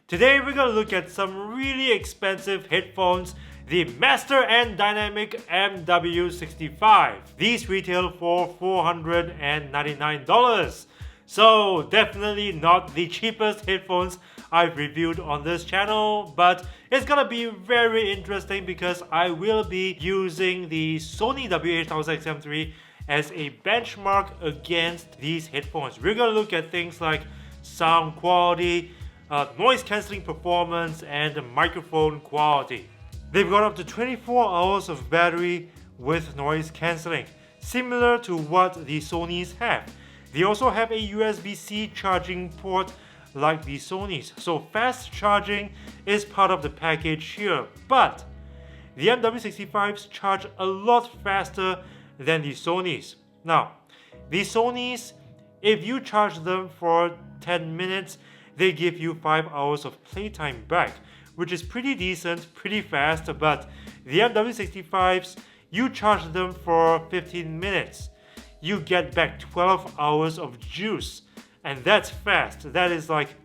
Today we're gonna look at some really expensive headphones, the Master and Dynamic MW65. These retail for $499. So definitely not the cheapest headphones I've reviewed on this channel, but it's gonna be very interesting because I will be using the Sony WH-1000XM3 as a benchmark against these headphones. We're gonna look at things like sound quality, noise cancelling performance, and microphone quality. They've got up to 24 hours of battery with noise cancelling, similar to what the Sonys have. They also have a USB-C charging port like the Sonys, so fast charging is part of the package here. But the MW65s charge a lot faster than the Sonys. Now, the Sonys, if you charge them for 10 minutes, they give you 5 hours of playtime back, which is pretty decent, pretty fast. But the MW65s, you charge them for 15 minutes, you get back 12 hours of juice, and that's fast. That is like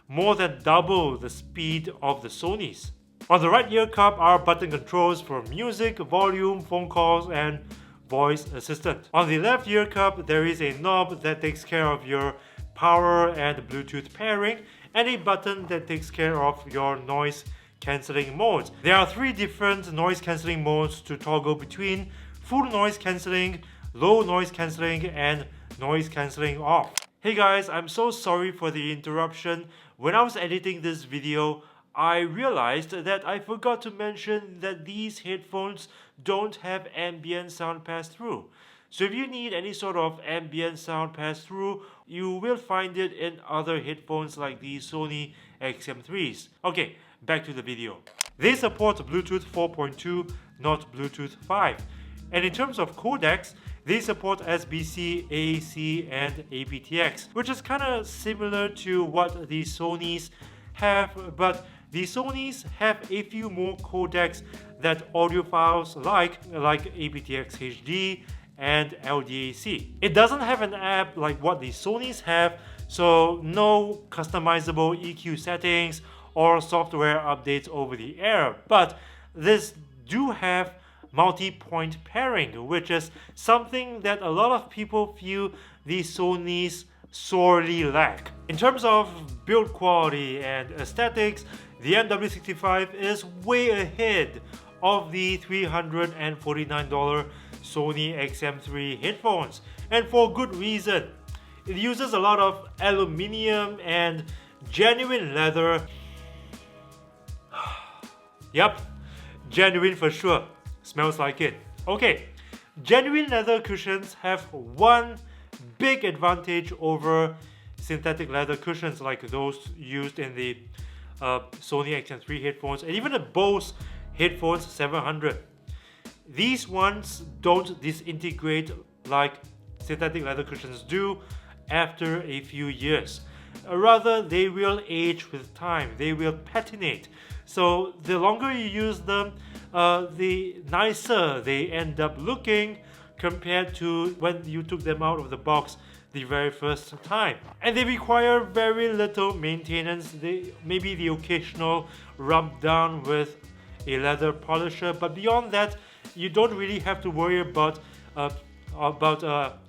more than double the speed of the Sonys. On the right ear cup are button controls for music, volume, phone calls, and voice assistant. On the left ear cup, there is a knob that takes care of your power and Bluetooth pairing, and a button that takes care of your noise cancelling modes. There are 3 different noise cancelling modes to toggle between: full noise cancelling, low noise cancelling, and noise cancelling off. Hey guys, I'm so sorry for the interruption. When I was editing this video, I realized that I forgot to mention that these headphones don't have ambient sound pass-through. So if you need any sort of ambient sound pass-through, you will find it in other headphones like the Sony XM3s. Okay, back to the video. They support Bluetooth 4.2, not Bluetooth 5. And in terms of codecs, they support SBC, AAC, and aptX, which is kind of similar to what the Sonys have, but the Sonys have a few more codecs that audiophiles like aptX HD and LDAC. It doesn't have an app like what the Sonys have, so no customizable EQ settings or software updates over the air, but this do have multi-point pairing, which is something that a lot of people feel the Sonys sorely lack. In terms of build quality and aesthetics, the MW65 is way ahead of the $349 Sony XM3 headphones, and for good reason. It uses a lot of aluminium and genuine leather. Yup, genuine for sure. Smells like it. Okay, genuine leather cushions have one big advantage over synthetic leather cushions like those used in the Sony XM3 headphones and even the Bose headphones 700. These ones don't disintegrate like synthetic leather cushions do after a few years. Rather, they will age with time. They will patinate. So the longer you use them, the nicer they end up looking compared to when you took them out of the box the very first time. And they require very little maintenance. Maybe the occasional rub down with a leather polisher, but beyond that, you don't really have to worry about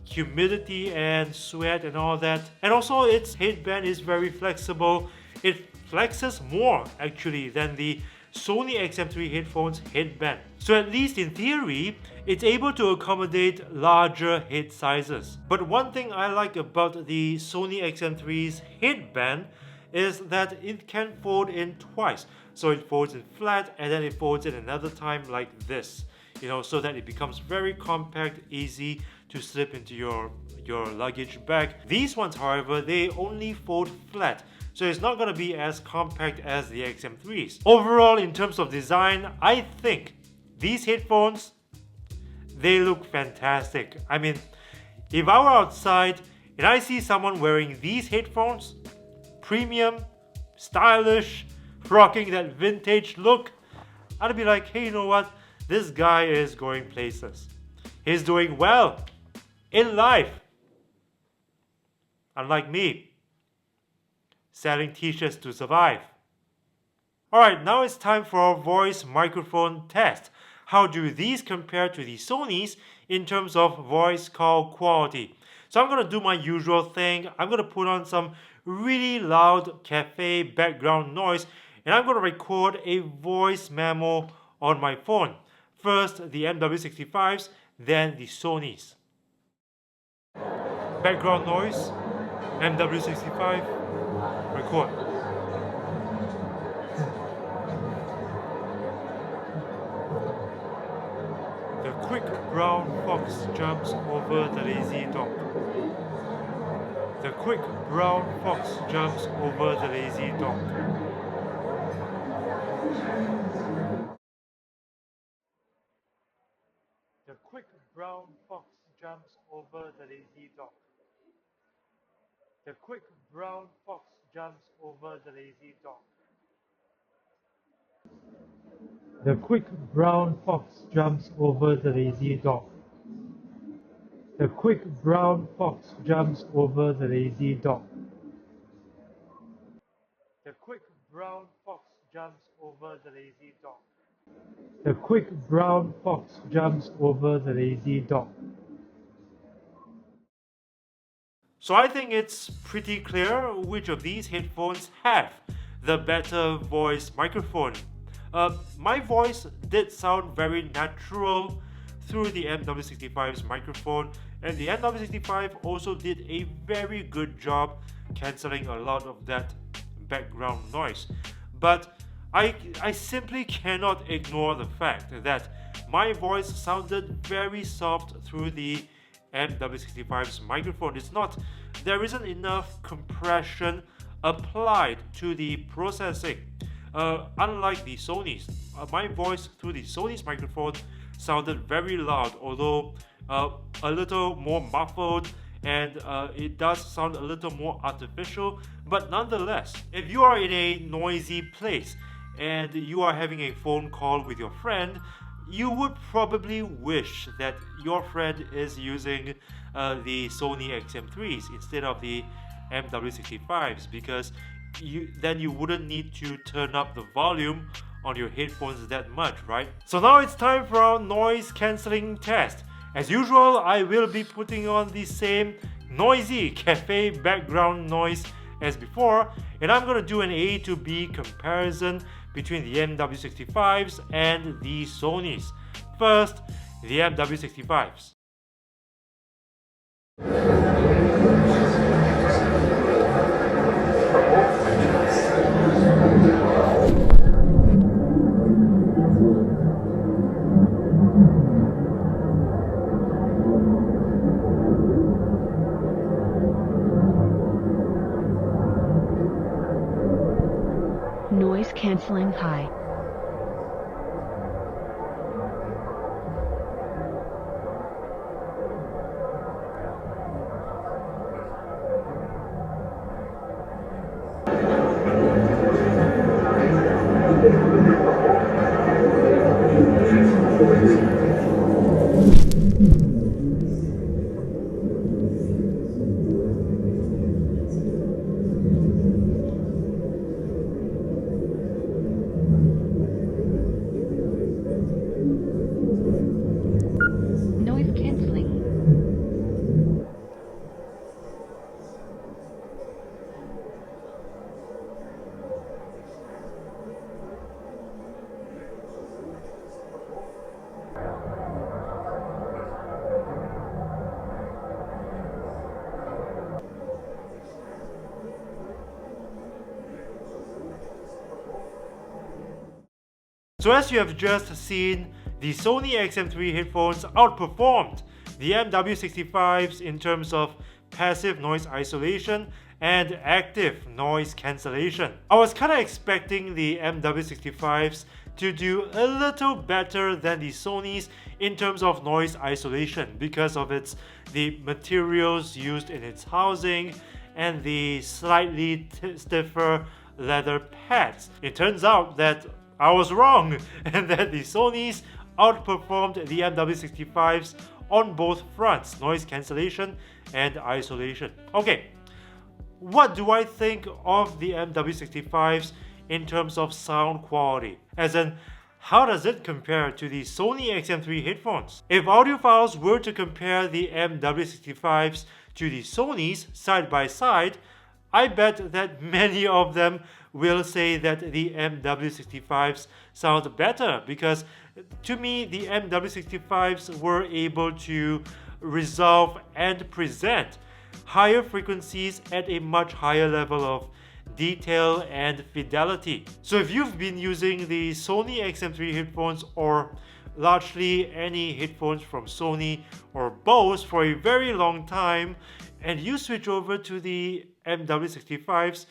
humidity and sweat and all that. And also, its headband is very flexible. It flexes more actually than the Sony XM3 headphones headband. So at least in theory, it's able to accommodate larger head sizes. But one thing I like about the Sony XM3's headband is that it can fold in twice. So it folds in flat and then it folds in another time like this, you know, so that it becomes very compact, easy to slip into your luggage bag. These ones, however, they only fold flat, so it's not going to be as compact as the XM3s. Overall, in terms of design, I think these headphones, they look fantastic. I mean, if I were outside and I see someone wearing these headphones, premium, stylish, rocking that vintage look, I'd be like, hey, you know what? This guy is going places. He's doing well in life. Unlike me, selling t-shirts to survive. Alright, now it's time for our voice microphone test. How do these compare to the Sony's in terms of voice call quality? So I'm going to do my usual thing. I'm going to put on some really loud cafe background noise and I'm going to record a voice memo on my phone. First the MW65's, then the Sony's. Background noise, MW65, record. The quick brown fox jumps over the lazy dog. The quick brown fox jumps over the lazy dog. The quick brown fox jumps over the lazy dog. The quick brown fox jumps over the lazy dog. The quick brown fox jumps over the lazy dog. The quick brown fox jumps over the lazy dog. The quick brown fox jumps over the lazy dog. The quick brown fox jumps over the lazy dog. So I think it's pretty clear which of these headphones have the better voice microphone. My voice did sound very natural through the MW65's microphone, and the MW65 also did a very good job cancelling a lot of that background noise. But I simply cannot ignore the fact that my voice sounded very soft through the MW65's microphone. There isn't enough compression applied to the processing. Unlike the Sony's, my voice through the Sony's microphone sounded very loud, although a little more muffled, and it does sound a little more artificial. But nonetheless, if you are in a noisy place and you are having a phone call with your friend, you would probably wish that your friend is using the Sony XM3s instead of the MW65s, because then you wouldn't need to turn up the volume on your headphones that much, right? So now it's time for our noise cancelling test. As usual, I will be putting on the same noisy cafe background noise as before, and I'm going to do an A to B comparison between the MW65s and the Sony's. First, the MW65s. Noise cancelling high. So as you have just seen, the Sony XM3 headphones outperformed the MW65s in terms of passive noise isolation and active noise cancellation. I was kinda expecting the MW65s to do a little better than the Sony's in terms of noise isolation because of the materials used in its housing and the slightly stiffer leather pads. It turns out that I was wrong, and that the Sony's outperformed the MW65s on both fronts, noise cancellation and isolation. Okay, what do I think of the MW65s in terms of sound quality? As in, how does it compare to the Sony XM3 headphones? If audiophiles were to compare the MW65s to the Sonys side by side, I bet that many of them will say that the MW65s sound better, because to me the MW65s were able to resolve and present higher frequencies at a much higher level of detail and fidelity. So if you've been using the Sony XM3 headphones, or largely any headphones from Sony or Bose for a very long time, and you switch over to the MW65s,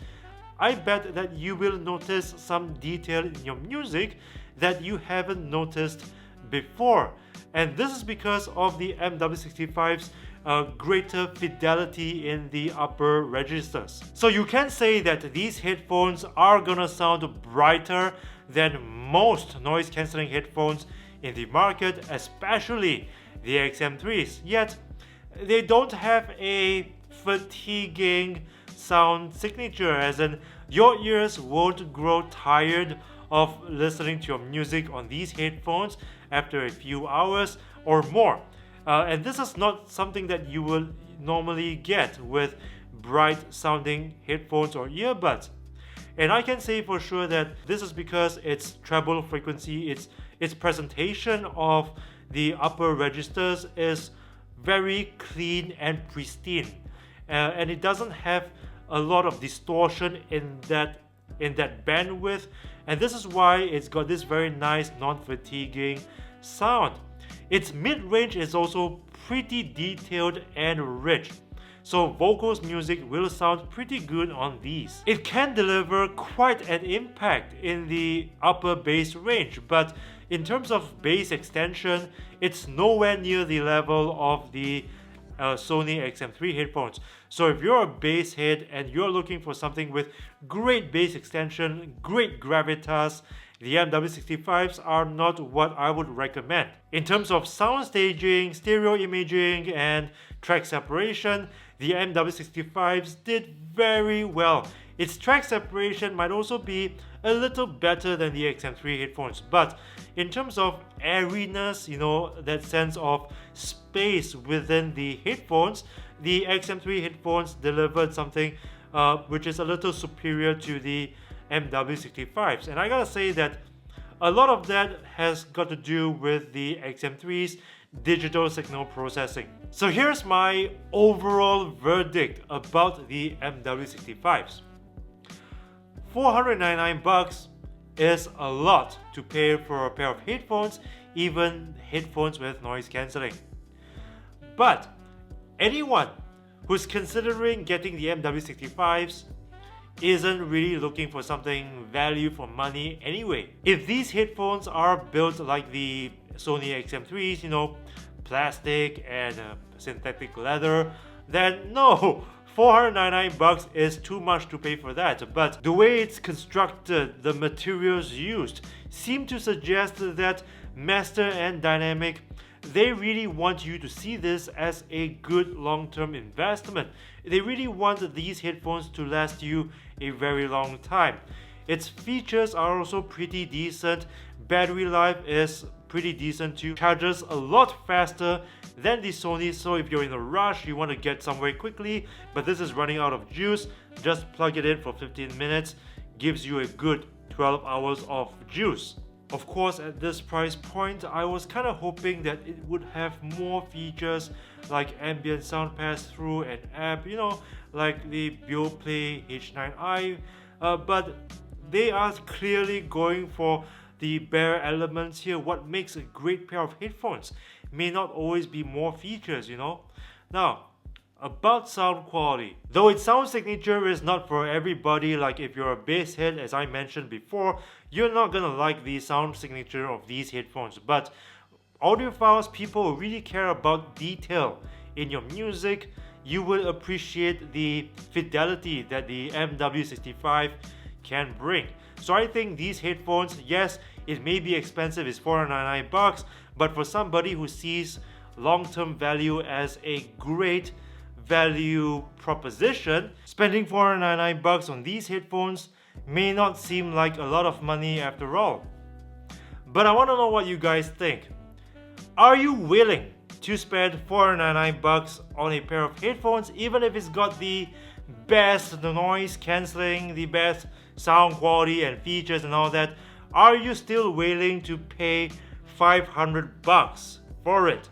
I bet that you will notice some detail in your music that you haven't noticed before. And this is because of the MW65's greater fidelity in the upper registers. So you can say that these headphones are gonna sound brighter than most noise cancelling headphones in the market, especially the XM3s. Yet they don't have a fatiguing sound signature, as in your ears won't grow tired of listening to your music on these headphones after a few hours or more. And this is not something that you will normally get with bright sounding headphones or earbuds. And I can say for sure that this is because its treble frequency, its presentation of the upper registers is very clean and pristine. And it doesn't have a lot of distortion in that bandwidth, and this is why it's got this very nice non-fatiguing sound. Its mid-range is also pretty detailed and rich, so vocals music will sound pretty good on these. It can deliver quite an impact in the upper bass range, but in terms of bass extension, it's nowhere near the level of the Sony XM3 headphones. So if you're a bass head and you're looking for something with great bass extension, great gravitas, the MW65s are not what I would recommend. In terms of sound staging, stereo imaging, and track separation, the MW65s did very well. Its track separation might also be a little better than the XM3 headphones, but in terms of airiness, that sense of space within the headphones, the XM3 headphones delivered something which is a little superior to the MW65s. And I gotta say that a lot of that has got to do with the XM3's digital signal processing. So here's my overall verdict about the MW65s. $499 is a lot to pay for a pair of headphones, even headphones with noise cancelling. But anyone who's considering getting the MW65s isn't really looking for something value for money anyway. If these headphones are built like the Sony XM3s, plastic and synthetic leather, then no, $499 is too much to pay for that. But the way it's constructed, the materials used seem to suggest that Master and Dynamic, they really want you to see this as a good long-term investment. They really want these headphones to last you a very long time. Its features are also pretty decent. Battery life is pretty decent too. Charges a lot faster than the Sony, so if you're in a rush, you want to get somewhere quickly, but this is running out of juice, just plug it in for 15 minutes, gives you a good 12 hours of juice. Of course, at this price point, I was kind of hoping that it would have more features like ambient sound pass-through and amp, like the Beoplay H9i, but they are clearly going for the bare elements here. What makes a great pair of headphones may not always be more features, Now, about sound quality. Though its sound signature is not for everybody, like if you're a bass head, as I mentioned before, you're not gonna like the sound signature of these headphones. But audiophiles, people who really care about detail in your music, you will appreciate the fidelity that the MW65 can bring. So I think these headphones, yes, it may be expensive, it's $499, but for somebody who sees long-term value as a great value proposition, spending $499 on these headphones may not seem like a lot of money after all. But I want to know what you guys think. Are you willing to spend $499 on a pair of headphones even if it's got the best noise cancelling, the best sound quality and features and all that? Are you still willing to pay $500 for it?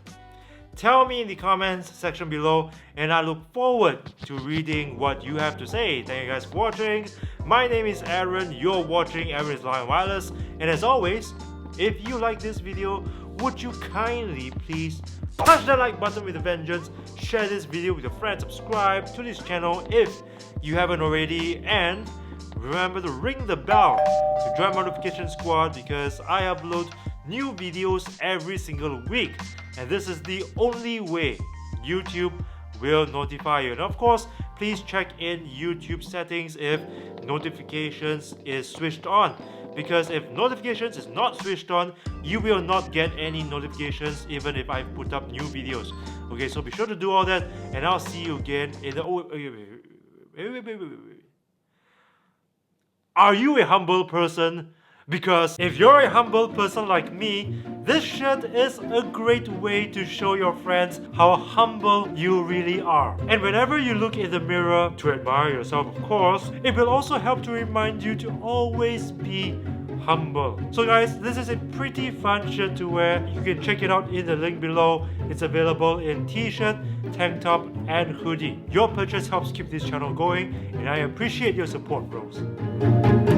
Tell me in the comments section below, and I look forward to reading what you have to say. Thank you guys for watching. My name is Aaron, you're watching Aaron's Wireless, and as always, if you like this video, would you kindly please punch that like button with a vengeance, share this video with your friends, subscribe to this channel if you haven't already, and remember to ring the bell to join my notification squad because I upload new videos every single week, and this is the only way YouTube will notify you. And of course, please check in YouTube settings if notifications is switched on, because if notifications is not switched on, you will not get any notifications even if I put up new videos. Okay, so be sure to do all that, and I'll see you again in the... wait. Are you a humble person? Because if you're a humble person like me, this shirt is a great way to show your friends how humble you really are. And whenever you look in the mirror, to admire yourself of course, it will also help to remind you to always be humble. So guys, this is a pretty fun shirt to wear. You can check it out in the link below. It's available in t-shirt, tank top and hoodie. Your purchase helps keep this channel going, and I appreciate your support, bros.